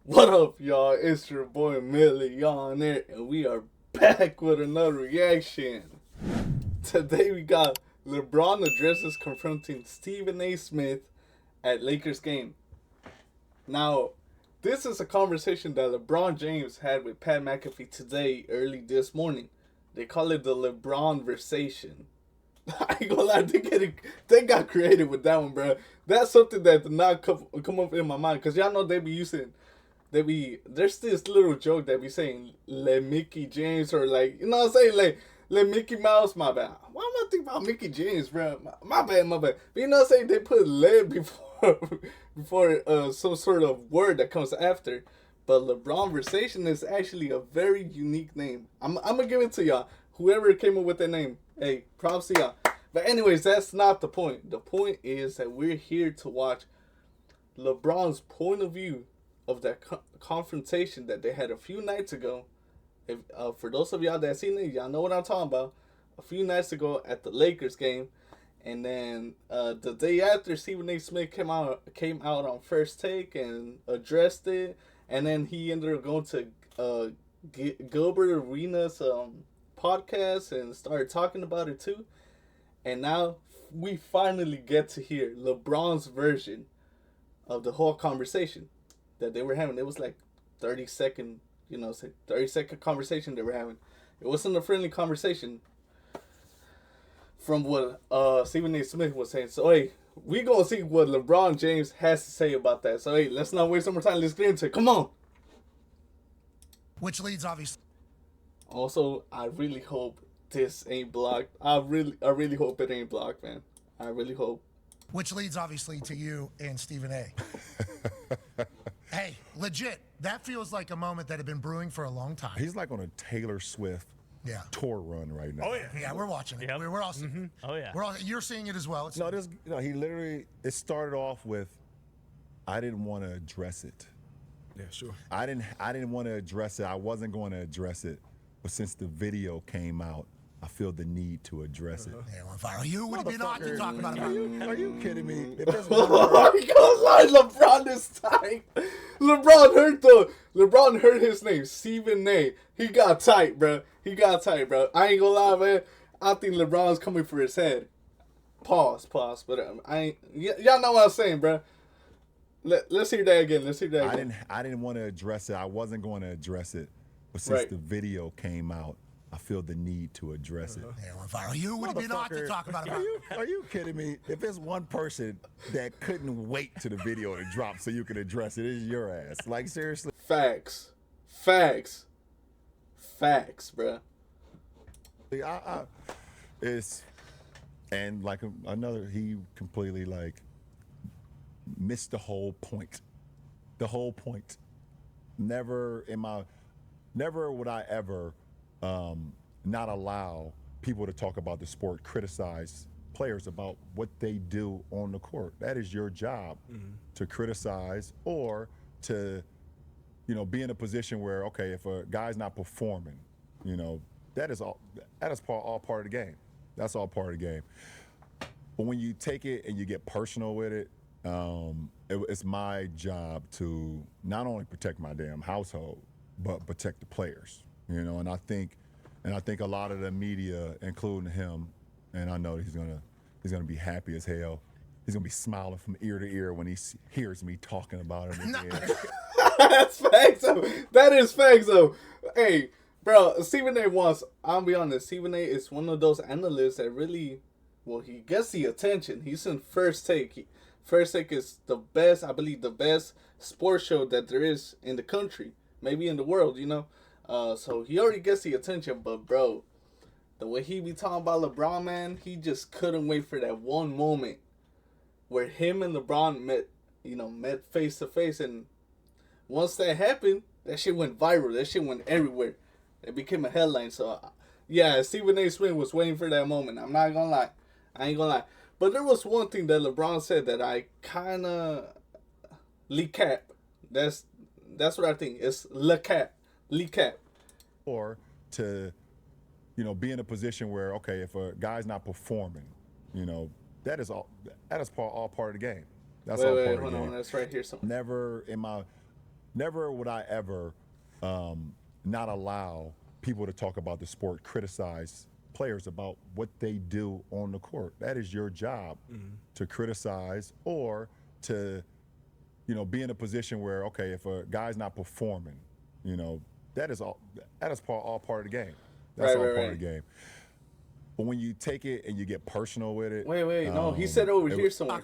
What up, y'all? It's your boy Millie on there, and we are back with another reaction. Today we got LeBron addresses confronting Stephen A. Smith at Lakers game. Now, this is a conversation that LeBron James had with Pat McAfee today, early this morning. They call it the LeBron versation. I ain't gonna lie, they got creative with that one, bro. That's something that did not come up in my mind, because y'all know there's this little joke that be saying Le Mickey James, or like, you know what I'm saying, like Le Mickey Mouse. My bad. Why am I thinking about Mickey James, bro? My bad. But you know what I'm saying, they put Le before some sort of word that comes after. But LeBron versation is actually a very unique name. I'm gonna give it to y'all. Whoever came up with that name, hey, props to y'all. But anyways, that's not the point. The point is that we're here to watch LeBron's point of view of that confrontation that they had a few nights ago. If for those of y'all that seen it, y'all know what I'm talking about. A few nights ago at the Lakers game, and then the day after, Stephen A. Smith came out on First Take and addressed it, and then he ended up going to Gilbert Arenas' podcast and started talking about it too. And now we finally get to hear LeBron's version of the whole conversation that they were having. It was like 30-second, 30-second conversation they were having. It wasn't a friendly conversation from what Stephen A. Smith was saying. So, hey, we gonna see what LeBron James has to say about that. So, hey, let's not waste some more time. Let's get into it. Come on. Which leads, obviously. Also, I really hope this ain't blocked. I really hope it ain't blocked, man. I really hope. Which leads, obviously, to you and Stephen A. Hey, legit, that feels like a moment that had been brewing for a long time. He's like on a Taylor Swift tour run right now. Oh yeah, Yeah, we're watching it. Yep. We're all seeing it. Oh yeah. We're all, you're seeing it as well. It's, He literally, it started off with, I didn't want to address it. Yeah, sure. I didn't want to address it. I wasn't going to address it. But since the video came out, I feel the need to address it. Yeah, on fire. You would be not to talk about it. Are you kidding me? If there's Oh my God, LeBron is tight. LeBron heard his name, Stephen A. He got tight, bro. I ain't gonna lie, man. I think LeBron's coming for his head. Pause. But y'all know what I'm saying, bro. Let's hear that again. I didn't want to address it. I wasn't going to address it. But since the video came out, I feel the need to address it. Yeah, on fire. You would be not to talk about it. Are you kidding me? If there's one person that couldn't wait to the video to drop so you can address it, it's your ass. Like, seriously. Facts, bro. It's, and like another, he completely like missed the whole point. Never would I ever not allow people to talk about the sport, criticize players about what they do on the court. That is your job, to criticize or to, be in a position where, okay, if a guy's not performing, that is all part of the game. That's all part of the game. But when you take it and you get personal with it, it's my job to not only protect my damn household, but protect the players. And I think a lot of the media, including him, and I know he's gonna be happy as hell. He's gonna be smiling from ear to ear when he hears me talking about it again. That's facts, though. That is facts, though. Hey, bro, Stephen A. I'll be honest, Stephen A. is one of those analysts that really, he gets the attention. He's in First Take. First Take is the best, I believe, the best sports show that there is in the country, maybe in the world, So he already gets the attention, but bro, the way he be talking about LeBron, man, he just couldn't wait for that one moment where him and LeBron met face to face, and once that happened, that shit went viral. That shit went everywhere. It became a headline. So yeah, Stephen A. Smith was waiting for that moment. I'm not gonna lie. I ain't gonna lie. But there was one thing that LeBron said that I kinda recap. That's what I think. It's recap. Or to, be in a position where, okay, if a guy's not performing, that is all part of the game. That's all part of the game. Hold on, that's right here. Never never would I ever not allow people to talk about the sport, criticize players about what they do on the court. That is your job to criticize or to, be in a position where, okay, if a guy's not performing, that is all part of the game. That's all part of the game. But when you take it and you get personal with it. Wait, no, he said over here somewhere.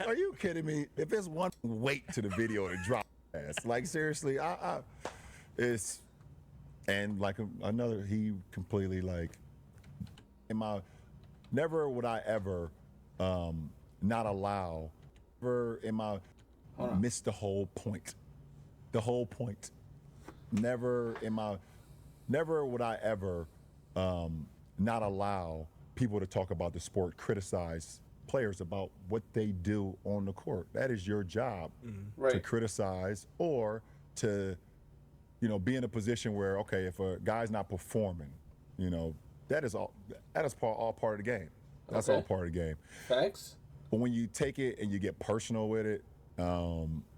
Are you kidding me? If it's one, wait to the video to drop ass. Like seriously, it's, and like another, he completely like, never would I ever not allow, miss the whole point. The whole point. Never would I ever not allow people to talk about the sport, criticize players about what they do on the court. That is your job to criticize or to, be in a position where, okay, if a guy's not performing, that is all part of the game. That's all part of the game. Facts. But when you take it and you get personal with it,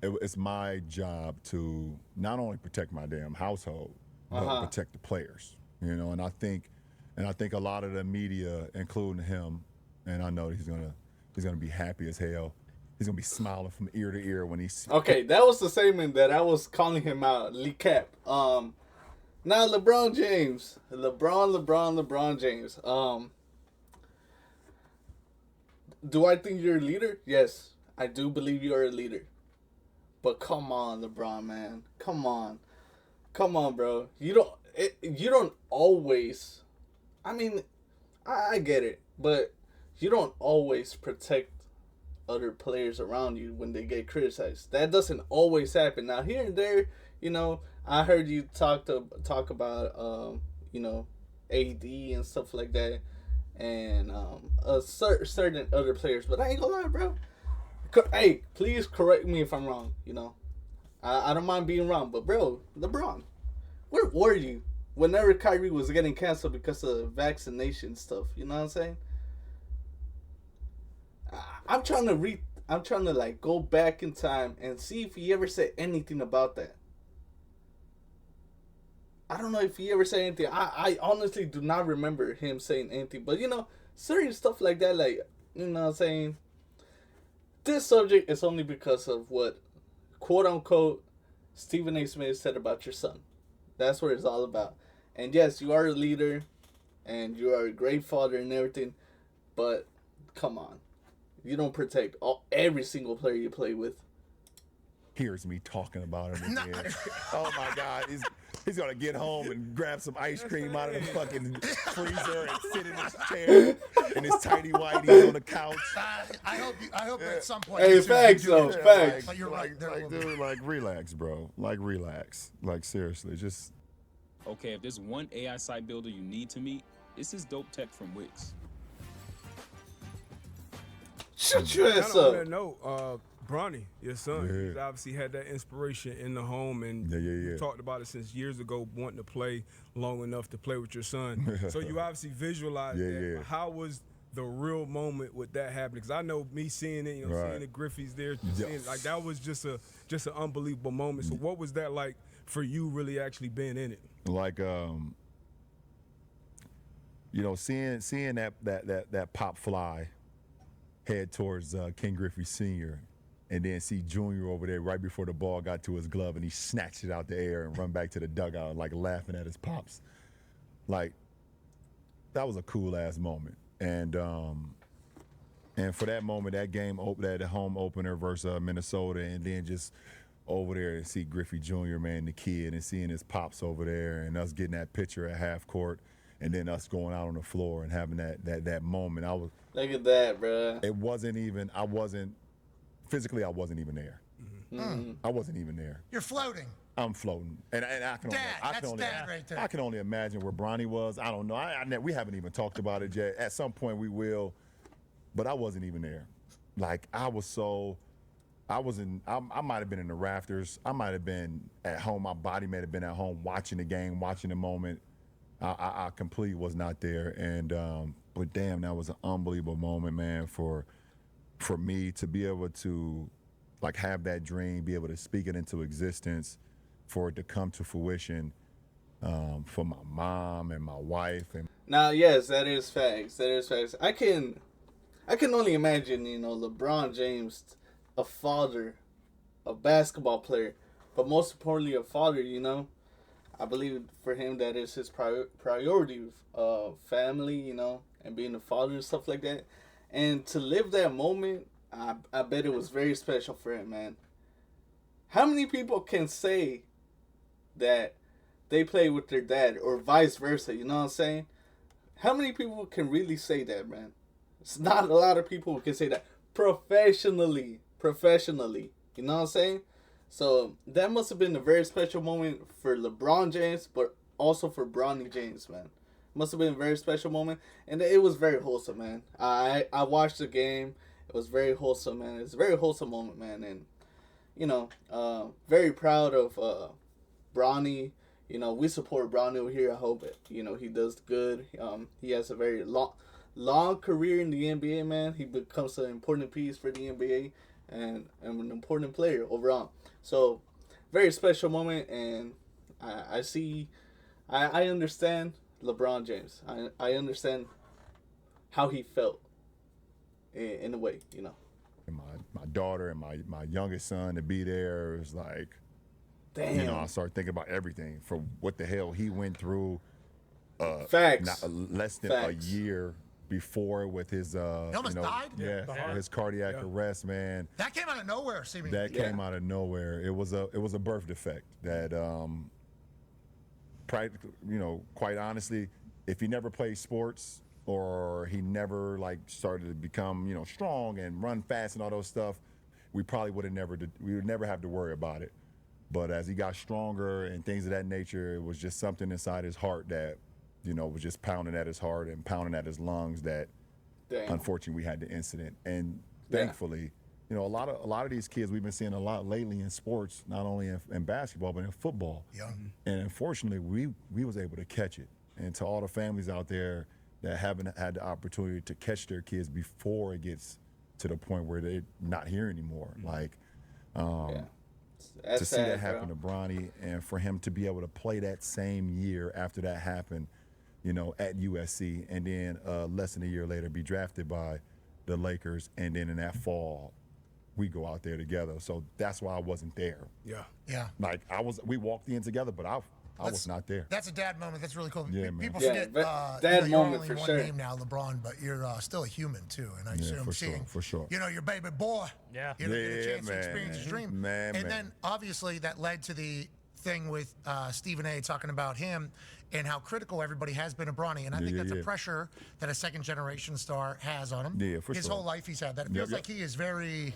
it's my job to not only protect my damn household, but protect the players. And I think a lot of the media, including him, and I know he's gonna be happy as hell. He's gonna be smiling from ear to ear when he's okay. That was the segment that I was calling him out, Lee Cap. Now LeBron James, LeBron James. Do I think you're a leader? Yes, I do believe you're a leader. But come on, LeBron, man, come on, bro. You don't always. I mean, I get it, but you don't always protect other players around you when they get criticized. That doesn't always happen. Now here and there, I heard you talk about AD and stuff like that, and certain other players. But I ain't gonna lie, bro. Hey, please correct me if I'm wrong. I don't mind being wrong, but bro, LeBron, where were you whenever Kyrie was getting canceled because of vaccination stuff? You know what I'm saying? I'm trying to like go back in time and see if he ever said anything about that. I don't know if he ever said anything. I honestly do not remember him saying anything. But certain stuff like that, like, what I'm saying? This subject is only because of what, quote unquote, Stephen A. Smith said about your son. That's what it's all about. And yes, you are a leader and you are a great father and everything, but come on. You don't protect every single player you play with. Hears me talking about him again. Oh my God, he's gonna get home and grab some ice cream out of the fucking freezer and sit in his chair in his tighty whities on the couch. I hope at some point. Hey, facts though, facts. But you're right. Dude, like relax, bro. Like relax. Like seriously, just. Okay, if there's one AI site builder you need to meet, it's this dope tech from Wix. Shut your ass On up. that note, Bronny, your son, he's obviously had that inspiration in the home, and you talked about it since years ago, wanting to play long enough to play with your son. So you obviously visualized that. How was the real moment with that happening? Because I know me seeing it, seeing the Griffeys there, seeing, like that was just an unbelievable moment. So what was that like for you, really actually being in it? Like seeing that pop fly head towards King Griffey Sr. and then see Junior over there right before the ball got to his glove and he snatched it out the air and run back to the dugout like laughing at his pops. Like, that was a cool ass moment. And for that moment, that game, that home opener versus Minnesota, and then just over there and see Griffey Jr., man, the kid, and seeing his pops over there and us getting that picture at half court and then us going out on the floor and having that moment. Look at that, bro. It wasn't even, physically, I wasn't even there. Mm-hmm. I wasn't even there. You're floating. I'm floating. And I can right there. I can only imagine where Bronny was. I don't know. We haven't even talked about it yet. At some point we will. But I wasn't even there. Like, I might have been in the rafters. I might have been at home. My body may have been at home watching the game, watching the moment. I completely was not there. And but damn, that was an unbelievable moment, man, for me to be able to like have that dream, be able to speak it into existence, for it to come to fruition, for my mom and my wife. And now, yes, that is facts. That is facts. I can only imagine, LeBron James, a father, a basketball player, but most importantly, a father. I believe for him that is his priority, family, and being a father and stuff like that. And to live that moment, I bet it was very special for him, man. How many people can say that they play with their dad or vice versa, you know what I'm saying? How many people can really say that, man? It's not a lot of people who can say that professionally, you know what I'm saying? So that must have been a very special moment for LeBron James, but also for Bronny James, man. Must have been a very special moment, and it was very wholesome, man. I watched the game. It was very wholesome, man. It's a very wholesome moment, man, and very proud of Bronny. We support Bronny over here. I hope he does good. He has a very long career in the NBA, man. He becomes an important piece for the NBA and an important player overall. So, very special moment, and I understand LeBron James. I understand how he felt in a way, And my daughter and my youngest son to be there is like, damn. I started thinking about everything from what the hell he went through. Facts. Less than Facts. a year before with his He almost died? Yeah, his cardiac arrest, man. That came out of nowhere, seemingly. That came out of nowhere. It was a birth defect that practically, quite honestly, if he never played sports or he never started to become, strong and run fast and all those stuff, we probably would never have to worry about it. But as he got stronger and things of that nature, it was just something inside his heart that, was just pounding at his heart and pounding at his lungs that, unfortunately, we had the incident. And thankfully, a lot of these kids we've been seeing a lot lately in sports, not only in basketball but in football. Yeah. And unfortunately, we was able to catch it. And to all the families out there that haven't had the opportunity to catch their kids before it gets to the point where they're not here anymore, to see that happen to Bronny, and for him to be able to play that same year after that happened, at USC, and then less than a year later be drafted by the Lakers, and then in that fall we go out there together. So that's why I wasn't there. Yeah. We walked in together, but I was not there. That's a dad moment. That's really cool. Yeah, man. People Yeah, forget dad you're moment only for one sure. name now, LeBron, but you're still a human too. And I assume for sure. your baby boy. Yeah. Get a chance to experience his dream. Man. Then obviously that led to the thing with Stephen A. talking about him and how critical everybody has been of Bronny. And I think that's a pressure that a second generation star has on him. Yeah, for His sure. whole life he's had that. It feels like he is very.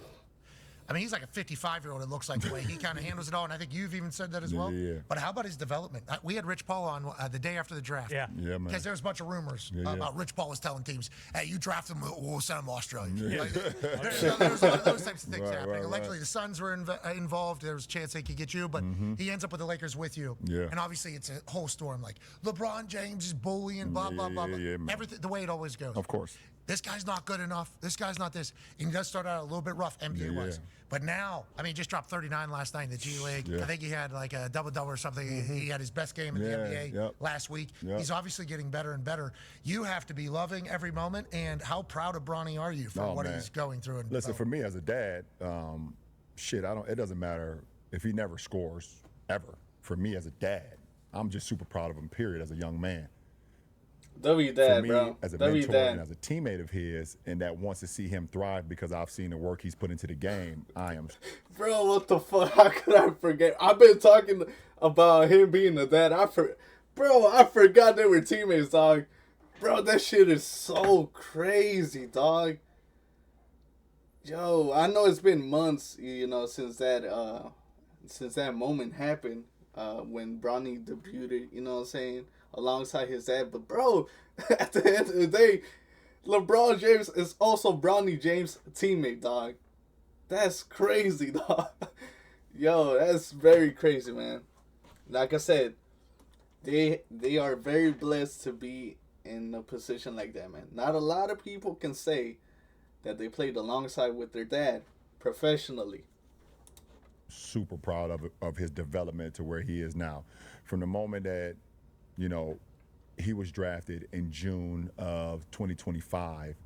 I mean, he's like a 55-year-old, it looks like, the way he kind of handles it all. And I think you've even said that as well. Yeah. But how about his development? We had Rich Paul on the day after the draft. Yeah. Yeah, man. Because there was a bunch of rumors about Rich Paul was telling teams, hey, you draft him, we'll send him to Australia. There was a lot of those types of things happening. Allegedly, the Suns were involved. There was a chance they could get you, but he ends up with the Lakers with you. Yeah. And obviously, it's a whole storm. Like, LeBron James is bullying, blah, blah, blah. Yeah, man. Everything, the way it always goes. Of course. This guy's not good enough. This guy's not this. And he does start out a little bit rough, NBA was. But now, I mean, he just dropped 39 last night in the G League. Yeah. I think he had like a double-double or something. He had his best game in the NBA last week. He's obviously getting better and better. You have to be loving every moment. And how proud of Bronny are you for what he's going through? And listen, for me as a dad, it doesn't matter if he never scores, ever. For me as a dad, I'm just super proud of him, period, as a young man. W dad, for me, bro. as a W mentor dad. and as a teammate of his, and that wants to see him thrive because I've seen the work he's put into the game, I am. Bro, what the fuck? How could I forget? I've been talking about him being the dad. I forgot they were teammates, dog. Bro, that shit is so crazy, dog. Yo, I know it's been months, since that moment happened, when Bronny debuted, you know what I'm saying, alongside his dad. But bro, at the end of the day, LeBron James is also Bronny James' teammate, dog. That's crazy, dog. Yo, that's very crazy, man. Like I said, they are very blessed to be in a position like that, man. Not a lot of people can say that they played alongside with their dad professionally. super proud of his development to where he is now. From the moment that, you know, he was drafted in June of 2025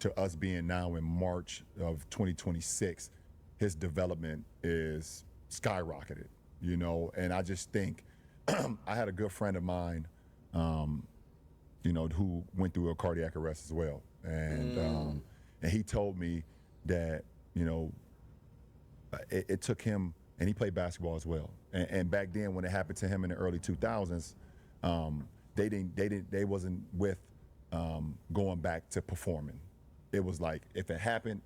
to us being now in March of 2026, his development is skyrocketed, you know. And I just think I had a good friend of mine, you know, who went through a cardiac arrest as well. And he told me that, you know, it took him, and he played basketball as well. And back then, when it happened to him in the early 2000s, they wasn't with going back to performing. It was like, if it happened,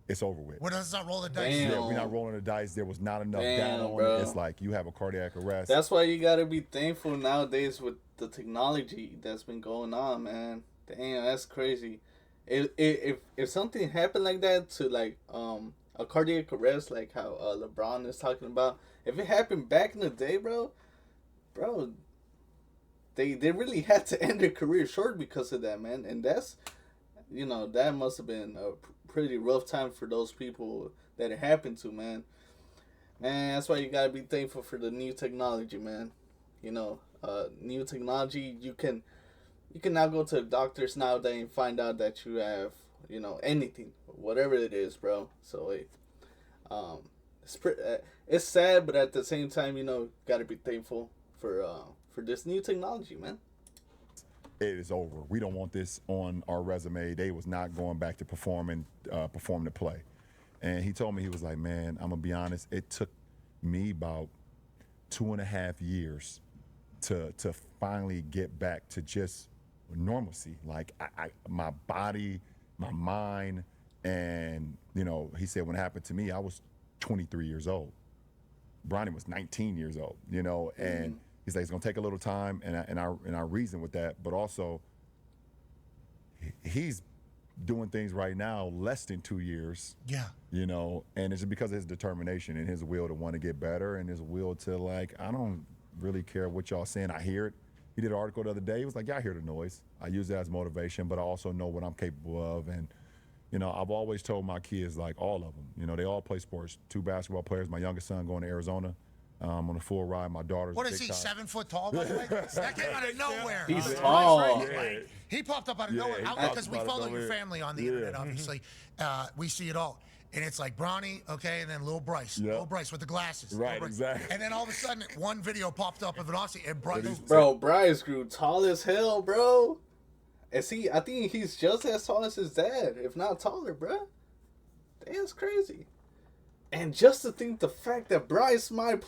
it's over with. Well, let's not roll the dice. Damn. Yeah, we're not rolling the dice. There was not enough Damn, data on bro. it. It's like you have a cardiac arrest. That's why you gotta be thankful nowadays with the technology that's been going on, man. Damn, that's crazy. If something happened like that to like a cardiac arrest, like how LeBron is talking about, if it happened back in the day, bro, they really had to end their career short because of that, man. And that's, you know, that must have been a pretty rough time for those people that it happened to, man. Man, that's why you gotta be thankful for the new technology, man. You know, new technology, you can now go to doctors nowadays and find out that you have, you know, anything, whatever it is, bro. So it's sad, but at the same time, you know, gotta be thankful for this new technology, man. It is over. We don't want this on our resume. They was not going back to perform the play. And he told me, he was like, man, I'm gonna be honest, it took me about 2.5 years to finally get back to just normalcy. Like my body, my mind, and you know, he said when it happened to me, I was 23 years old. Bronny was 19 years old, you know, and he's like, it's gonna take a little time, and I reason with that, but also he's doing things right now less than 2 years. Yeah. You know, and it's because of his determination and his will to want to get better and his will to, like, I don't really care what y'all saying. I hear it. He did an article the other day. He was like, yeah, I hear the noise. I use that as motivation, but I also know what I'm capable of. And, you know, I've always told my kids, like, all of them, you know, they all play sports. 2 basketball players. My youngest son going to Arizona on a full ride. My daughter's What is he, 7 foot tall, by the way? That came out of nowhere. He's tall. Right? He popped up out of nowhere. Because we follow your family on the internet, obviously. We see it all. And it's like Bronny, okay, and then Lil Bryce. Lil Bryce with the glasses. Right, exactly. And then all of a sudden, one video popped up of an Aussie, and Bryce. Bro, Bryce grew tall as hell, bro. And see, I think he's just as tall as his dad, if not taller, bro. That's crazy. And just to think the fact that Bryce might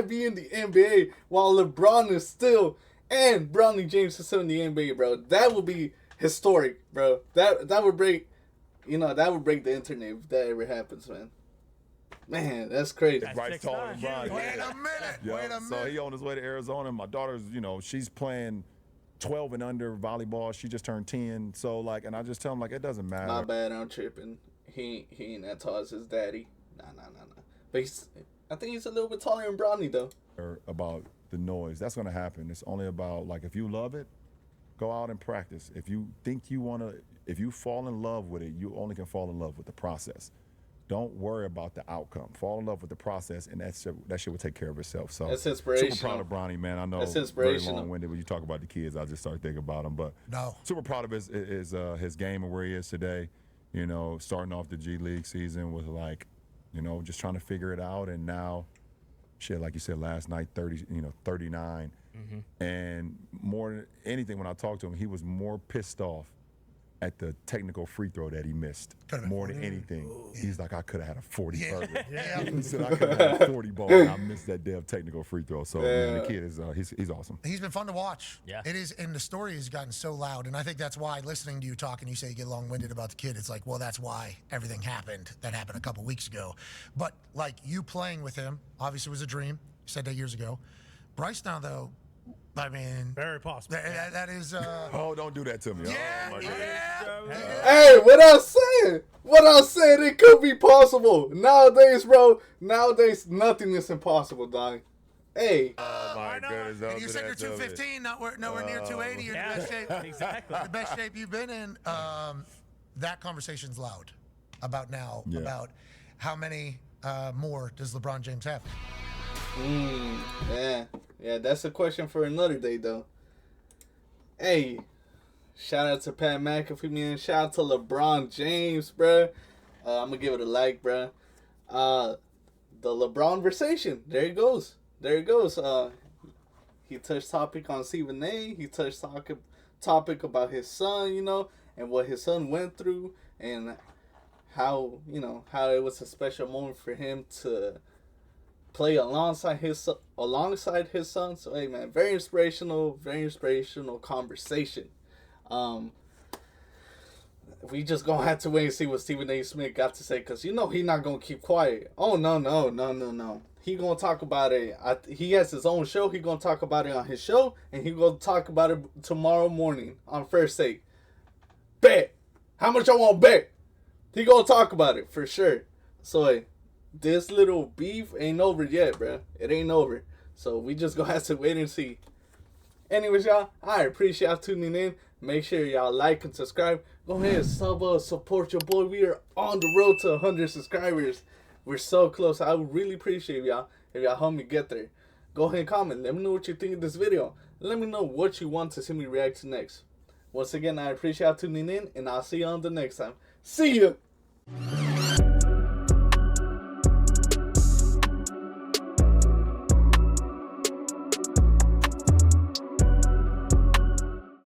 be in the NBA while LeBron is still, and Bronny James is still in the NBA, bro. That would be historic, bro. That would break, you know, that would break the internet if that ever happens, man. Man, that's crazy. Bryce taller than Bronny. Wait a minute. Yeah. Wait a minute. So he on his way to Arizona. My daughter's, you know, she's playing 12 and under volleyball. She just turned 10. So, like, and I just tell him, like, it doesn't matter. My bad, I'm tripping. He ain't that tall as his daddy. Nah. But I think he's a little bit taller than Bronny, though. About the noise. That's going to happen. It's only about, like, if you love it, go out and practice. If you think you want to, if you fall in love with it, you only can fall in love with the process. Don't worry about the outcome. Fall in love with the process, and that shit will take care of itself. So that's inspirational. Super proud of Bronny, man. I know that's it's inspirational. very long-winded when you talk about the kids. I just start thinking about them, but super proud of his game and where he is today. You know, starting off the G League season with, like, you know, just trying to figure it out, and now, shit, like you said last night, 39, and more than anything, when I talked to him, he was more pissed off at the technical free throw that he missed more than anything. Ooh. He's like, I could have had a 40 burger. He said, I could have had a 40 ball, and I missed that damn technical free throw. So, man, the kid is he's awesome. He's been fun to watch. Yeah. It is, and the story has gotten so loud, and I think that's why, listening to you talk and you say you get long-winded about the kid, it's like, well, that's why everything happened. That happened a couple weeks ago. But, like, you playing with him, obviously was a dream. You said that years ago. Bryce now, though, I mean, very possible. That is. Oh, don't do that to me. Hey, what I'm saying, it could be possible nowadays, bro. Nowadays, nothing is impossible, dog. Hey. Oh my goodness! And you said you're 215, nowhere near 280. You're in the best shape. Exactly. The best shape you've been in. That conversation's loud about now, about how many more does LeBron James have? Yeah, that's a question for another day, though. Hey, shout out to Pat McAfee, man. Shout out to LeBron James, bruh. I'm going to give it a like, bruh. The LeBron conversation. There it goes. He touched topic on Stephen A. He touched topic about his son, and what his son went through, and how it was a special moment for him to play alongside his son. So hey, man, very inspirational conversation. We just gonna have to wait and see what Stephen A. Smith got to say, because he not gonna keep quiet. Oh no. He gonna talk about it. He has his own show. He gonna talk about it on his show, and he gonna talk about it tomorrow morning on First Take. Bet. How much I want bet? He gonna talk about it for sure. So hey, this little beef ain't over yet, bro. It ain't over. So we just gonna have to wait and see. Anyways, y'all, I appreciate y'all tuning in. Make sure y'all like and subscribe. Go ahead and support your boy. We are on the road to 100 subscribers. We're so close. I would really appreciate y'all if y'all help me get there. Go ahead and comment. Let me know what you think of this video. Let me know what you want to see me react to next. Once again, I appreciate y'all tuning in, and I'll see you on the next time. See ya!